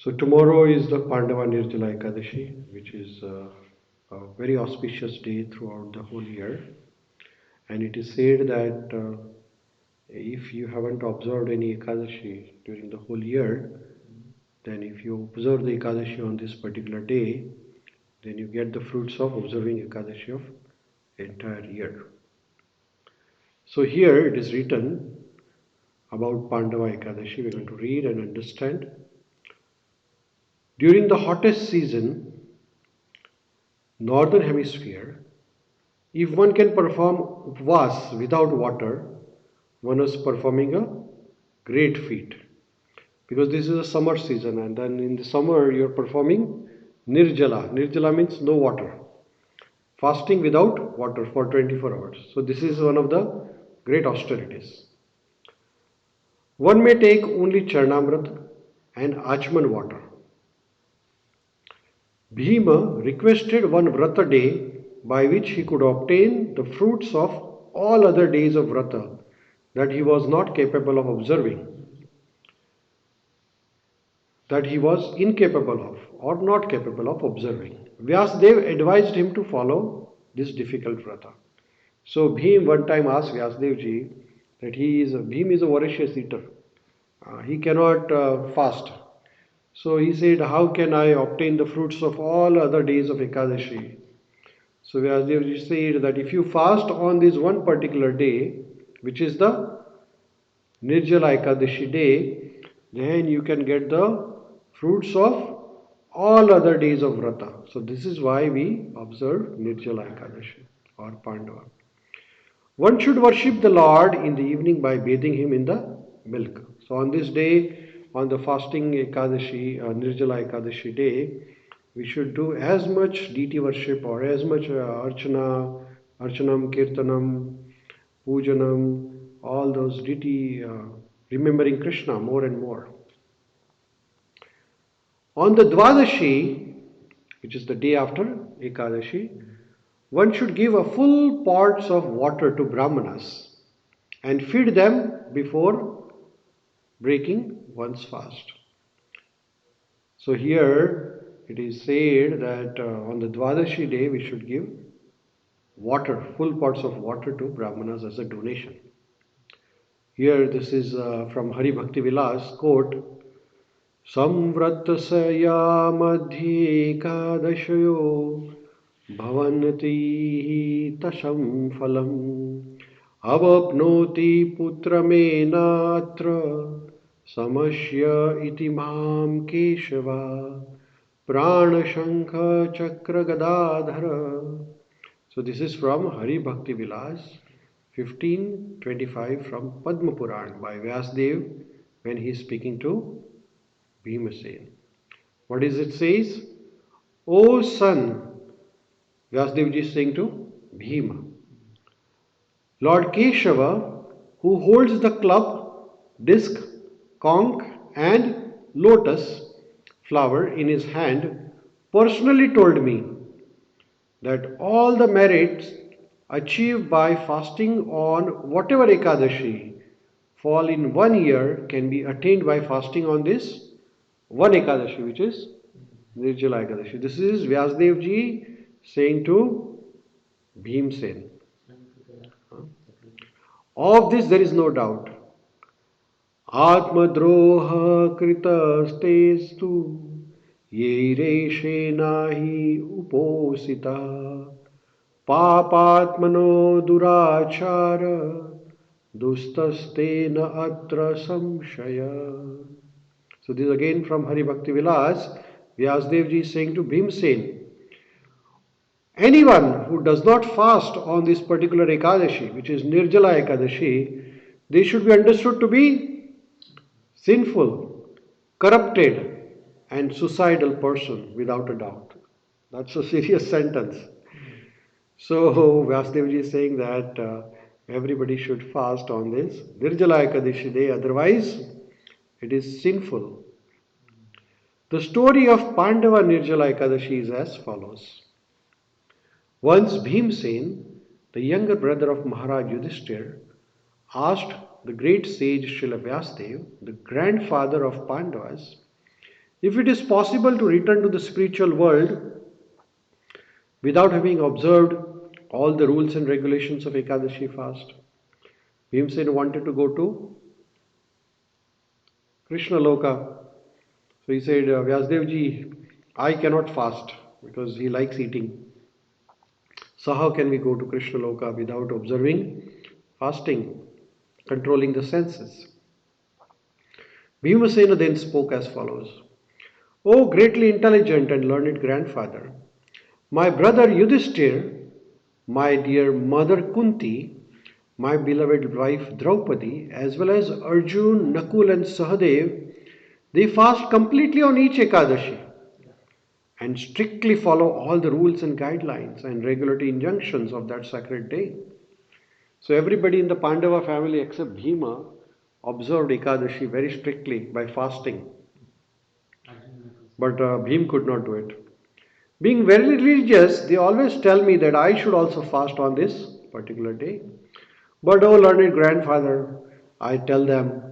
So tomorrow is the Pandava Nirjala Ekadashi, which is a very auspicious day throughout the whole year. And it is said that if you haven't observed any Ekadashi during the whole year, then if you observe the Ekadashi on this particular day, then you get the fruits of observing Ekadashi of entire year. So here it is written about Pandava Ekadashi. We're going to read and understand. During the hottest season, northern hemisphere, if one can perform upvas without water, one is performing a great feat. Because this is a summer season, and then in the summer you're performing Nirjala. Nirjala means no water. Fasting without water for 24 hours. So this is one of the great austerities. One may take only Charnamrit and Achman water. Bhima requested one Vrata day by which he could obtain the fruits of all other days of Vrata that he was not capable of observing, that he was incapable of or not capable of observing. Vyasdev advised him to follow this difficult Vrata. So Bhim one time asked Vyasdev ji that Bhim is a voracious eater. He cannot fast. So he said, how can I obtain the fruits of all other days of Ekadashi? So Vyasdev said that if you fast on this one particular day, which is the Nirjala Ekadashi day, then you can get the fruits of all other days of Vrata. So this is why we observe Nirjala Ekadashi or Pandava. One should worship the Lord in the evening by bathing him in the milk. So on this day, on the fasting Ekadashi, Nirjala Ekadashi day, we should do as much deity worship or as much archana, archanam, kirtanam, pujanam, all those deity, remembering Krishna more and more. On the Dwadashi, which is the day after Ekadashi, one should give a full pots of water to Brahmanas and feed them before breaking one's fast. So here it is said that on the Dwadashi day we should give water, full pots of water to Brahmanas as a donation. Here this is from Hari Bhakti Vilas quote, Samvratasaya madhye kadashayo bhavanti tasham phalam avapnoti putramenatra samasya iti mam keshava prana shankha chakra gadadhara. So this is from Hari Bhakti Vilas 1525 from Padma Puran by Vyasdev when he is speaking to Bhimasen. What is it says? O son, Vyasdev ji is saying to Bhima, Lord Keshava, who holds the club, disc, conch and lotus flower in his hand, personally told me that all the merits achieved by fasting on whatever Ekadashi fall in 1 year can be attained by fasting on this one Ekadashi, which is Nirjala Ekadashi. This is Vyasdev ji saying to Bhimsen. Of this there is no doubt. Atmadroha kritastestu yereshe nahi uposita papatmano durachara dustastena atra samshaya. So this is again from Hari Bhakti Vilas. Vyasdev ji is saying to Bhimsen, anyone who does not fast on this particular Ekadashi, which is Nirjala Ekadashi, they should be understood to be sinful, corrupted, and suicidal person without a doubt. That's a serious sentence. So Vyasdev ji is saying that everybody should fast on this Nirjala Ekadashi day, otherwise it is sinful. The story of Pandava Nirjala Ekadashi is as follows. Once Bhimsen, the younger brother of Maharaj Yudhishthir, asked the great sage Srila Vyasdev, the grandfather of Pandavas, If it is possible to return to the spiritual world without having observed all the rules and regulations of Ekadashi fast, Bhimsen wanted to go to Krishna Loka. So he said, Vyasdevji, I cannot fast because he likes eating. So how can we go to Krishna Loka without observing fasting, controlling the senses? Bhimasena then spoke as follows. O greatly intelligent and learned grandfather, my brother Yudhishthir, my dear mother Kunti, my beloved wife Draupadi, as well as Arjun, Nakul and Sahadev, they fast completely on each Ekadashi and strictly follow all the rules and guidelines and regulatory injunctions of that sacred day. So everybody in the Pandava family except Bhima observed Ekadashi very strictly by fasting. But Bhim could not do it. Being very religious, they always tell me that I should also fast on this particular day. But oh learned grandfather, I tell them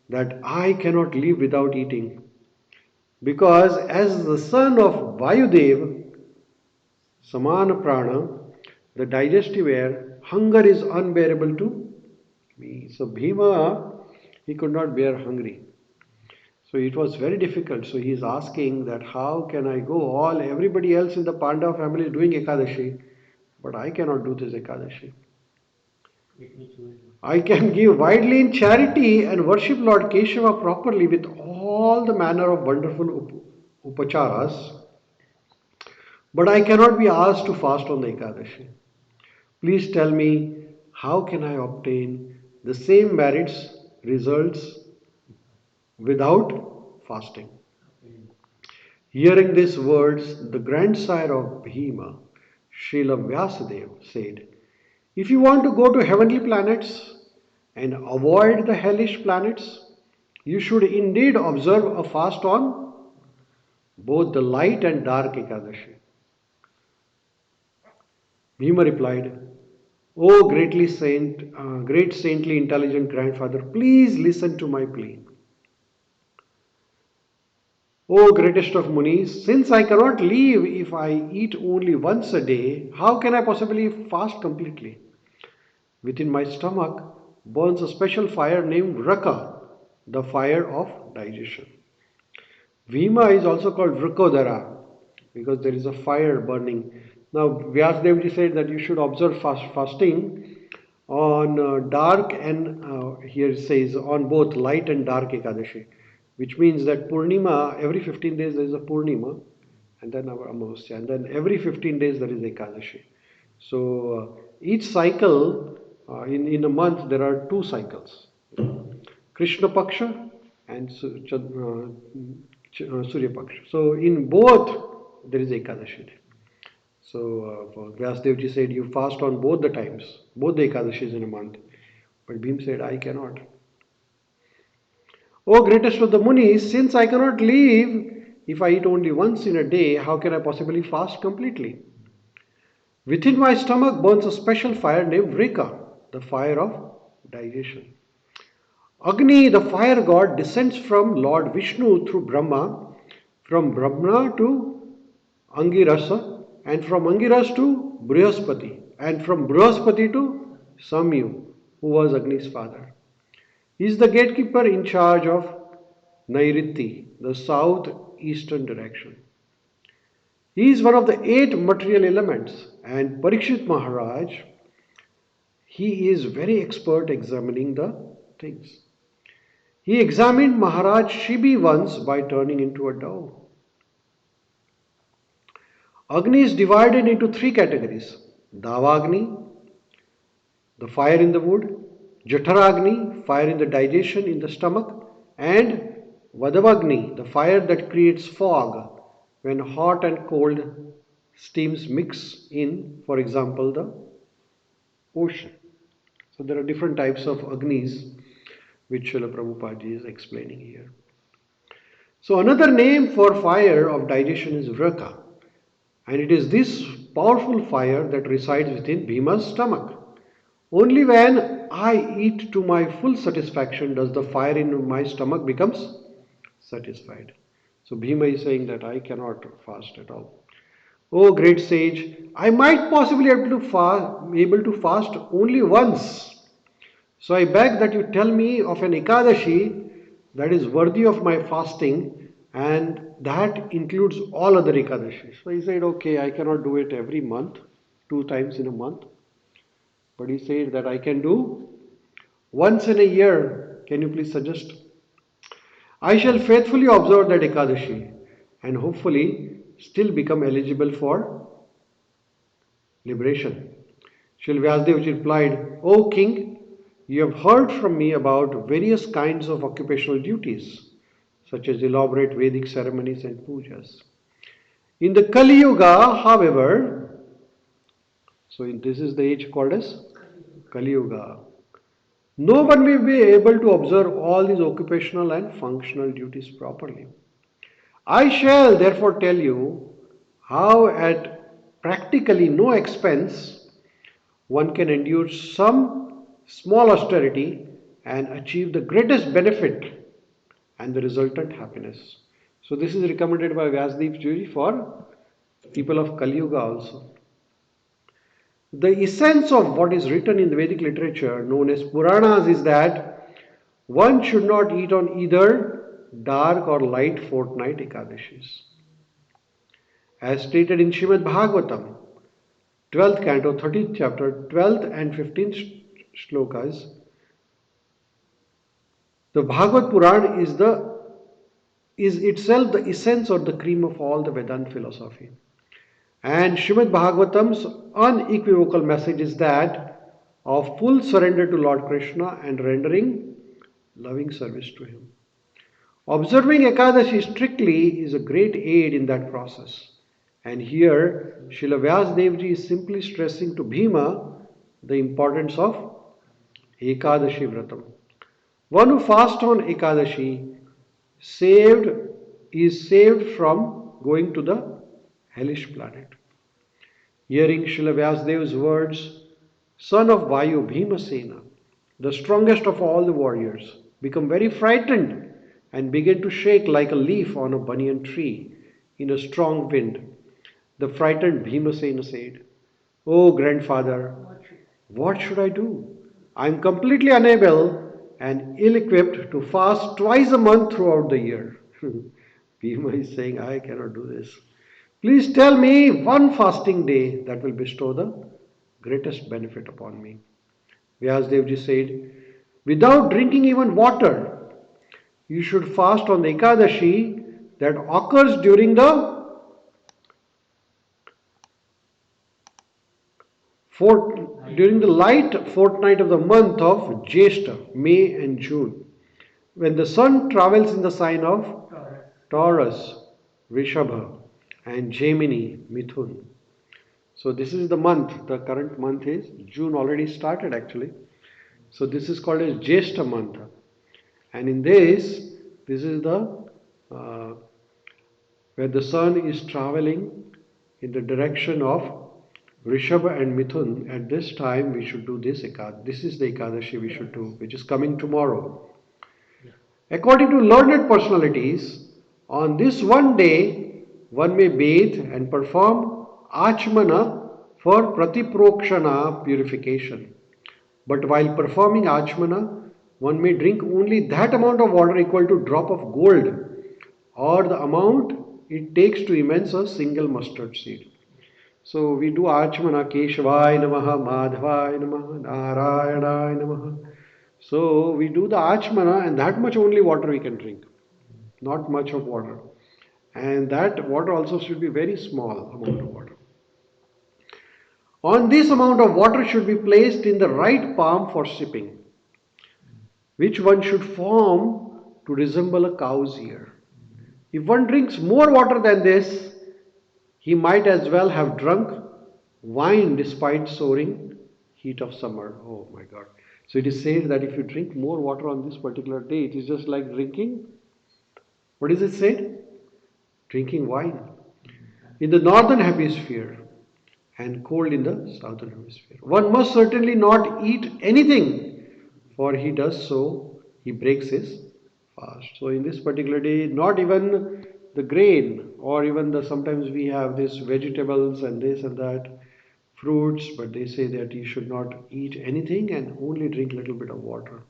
that I cannot live without eating. Because as the son of Vayudev, Samana Prana, the digestive air, hunger is unbearable to me. So Bhima, he could not bear hungry. So it was very difficult. So he is asking that how can I go? Everybody else in the Pandava family is doing Ekadashi, but I cannot do this Ekadashi. I can give widely in charity and worship Lord Keshava properly with all the manner of wonderful upacharas, but I cannot be asked to fast on the Ekadashi. Please tell me, how can I obtain the same merits, results without fasting? Hearing these words, the grandsire of Bhima, Srila Vyasadeva, said, if you want to go to heavenly planets and avoid the hellish planets, you should indeed observe a fast on both the light and dark Ekadashi. Bhima replied, O great saintly intelligent grandfather, please listen to my plea. O greatest of Munis, since I cannot live if I eat only once a day, how can I possibly fast completely? Within my stomach burns a special fire named Raka, the fire of digestion. Bhima is also called Vrikodara because there is a fire burning. Now Vyasdev said that you should observe fasting on dark and here it says on both light and dark Ekadashi, which means that Purnima, every 15 days there is a Purnima and then our Amavasya, and then every 15 days there is Ekadashi. So each cycle in a month there are two cycles, Krishna Paksha and Surya Paksha. So in both there is Ekadashi. So Vyasdev said you fast on both the times, both the Ekadashis in a month. But Bhim said I cannot. O greatest of the Munis, since I cannot live if I eat only once in a day, how can I possibly fast completely? Within my stomach burns a special fire named Vrika, the fire of digestion. Agni, the fire god, descends from Lord Vishnu through Brahma, from Brahma to Angirasa, and from Angiras to Brihaspati, and from Brihaspati to Samyu, who was Agni's father. He is the gatekeeper in charge of Nairiti, the southeastern direction. He is one of the 8 material elements, and Parikshit Maharaj, he is very expert examining the things. He examined Maharaj Shibi once by turning into a dove. Agni is divided into 3 categories. Davagni, the fire in the wood, Jataragni, fire in the digestion in the stomach, and Vadavagni, the fire that creates fog when hot and cold steams mix in, for example, the ocean. So there are different types of Agnis which Srila Prabhupada is explaining here. So another name for fire of digestion is Vraka, and it is this powerful fire that resides within Bhima's stomach. Only when I eat to my full satisfaction does the fire in my stomach becomes satisfied. So Bhima is saying that I cannot fast at all. Oh great sage, I might possibly able to fast only once. So I beg that you tell me of an Ekadashi that is worthy of my fasting, and that includes all other Ekadashis. So he said, okay, I cannot do it every month, 2 times in a month, but he said that I can do once in a year. Can you please suggest? I shall faithfully observe that Ekadashi and hopefully still become eligible for liberation. Shri Vyasadeva replied, O king, you have heard from me about various kinds of occupational duties, such as elaborate Vedic ceremonies and pujas. In the Kali Yuga, however, this is the age called as Kali Yuga, no one will be able to observe all these occupational and functional duties properly. I shall therefore tell you how, at practically no expense, one can endure some small austerity and achieve the greatest benefit and the resultant happiness. So this is recommended by Vyasadeva Ji for people of Kali Yuga also. The essence of what is written in the Vedic literature known as Puranas is that one should not eat on either dark or light fortnight Ekadashis. As stated in Srimad Bhagavatam, 12th canto, 13th chapter, 12th and 15th shlokas, the Bhagavad Puran is itself the essence or the cream of all the Vedanta philosophy. And Srimad Bhagavatam's unequivocal message is that of full surrender to Lord Krishna and rendering loving service to him. Observing Ekadashi strictly is a great aid in that process. And here, Srila Vyasadevji is simply stressing to Bhima the importance of Ekadashi Vratam. One who fasts on Ekadashi is saved from going to the hellish planet. Hearing Srila Vyasadev's words, son of Vayu Bhimasena, the strongest of all the warriors, become very frightened and begin to shake like a leaf on a banyan tree in a strong wind. The frightened Bhimasena said, "O grandfather, what should I do? I am completely unable and ill-equipped to fast twice a month throughout the year." Bhima is saying, I cannot do this. Please tell me one fasting day that will bestow the greatest benefit upon me. Vyasadevji said, without drinking even water, you should fast on the Ekadashi that occurs during the light fortnight of the month of Jeshta, May and June, when the sun travels in the sign of Taurus, Vrishabha, and Gemini, Mithun. So this is the month. The current month is June, already started actually. So this is called as Jeshta month, and in this is the where the sun is traveling in the direction of Vrishabha and Mithun. At this time we should do this Ekadashi. This is the Ekadashi we should do, which is coming tomorrow. According to learned personalities, on this one day one may bathe and perform Achmana for Pratiprokshana purification. But while performing Achmana, one may drink only that amount of water equal to a drop of gold, or the amount it takes to immense a single mustard seed. So we do Achmana, Keshavaya Namaha, Madhavaya Namaha, Narayana Namaha. So we do the Achmana, and that much only water we can drink, not much of water. And that water also should be very small amount of water. On this amount of water should be placed in the right palm for sipping, which one should form to resemble a cow's ear. If one drinks more water than this, he might as well have drunk wine despite soaring heat of summer. Oh my God. So it is said that if you drink more water on this particular day, it is just like drinking, what is it said? Drinking wine. In the northern hemisphere and cold in the southern hemisphere. One must certainly not eat anything, for he does so, he breaks his fast. So in this particular day, not even the grain, or even the sometimes we have this vegetables and this and that, fruits, but they say that you should not eat anything and only drink little bit of water.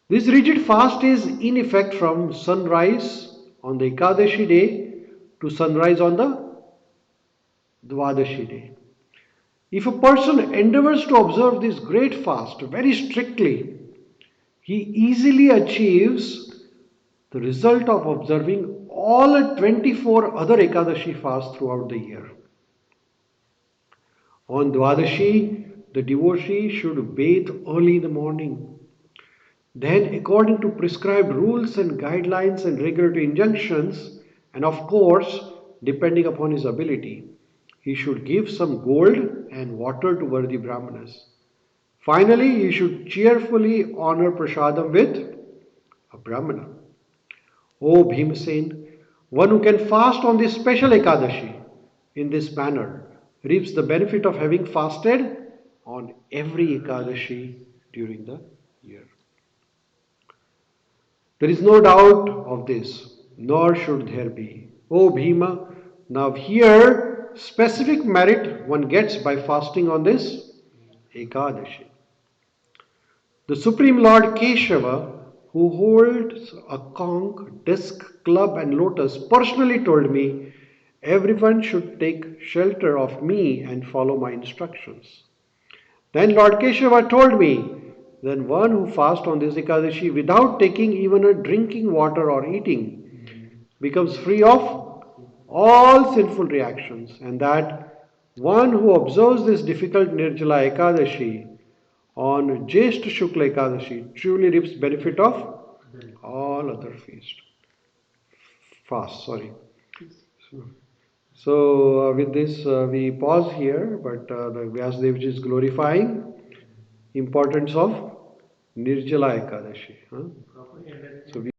This rigid fast is in effect from sunrise on the Ekadashi day to sunrise on the Dvadashi day. If a person endeavors to observe this great fast very strictly, he easily achieves the result of observing all 24 other Ekadashi fasts throughout the year. On Dvadashi, the devotee should bathe early in the morning. Then, according to prescribed rules and guidelines and regulatory injunctions, and of course, depending upon his ability, he should give some gold and water to worthy brahmanas. Finally, he should cheerfully honor prasadam with a brahmana. O Bhimsen, one who can fast on this special Ekadashi in this manner reaps the benefit of having fasted on every Ekadashi during the year. There is no doubt of this, nor should there be. O Bhima, now here specific merit one gets by fasting on this Ekadashi. The Supreme Lord Keshava, who holds a conch, disc, club, and lotus, personally told me everyone should take shelter of me and follow my instructions. Then Lord Keshava told me, then one who fasts on this Ekadashi without taking even a drinking water or eating becomes free of all sinful reactions, and that one who observes this difficult Nirjala Ekadashi on Jeshta Shukla Ekadashi truly reaps benefit of all other fasts. Sorry. So with this we pause here, but the Vyasdev is glorifying importance of Nirjala Ekadashi. Huh? So we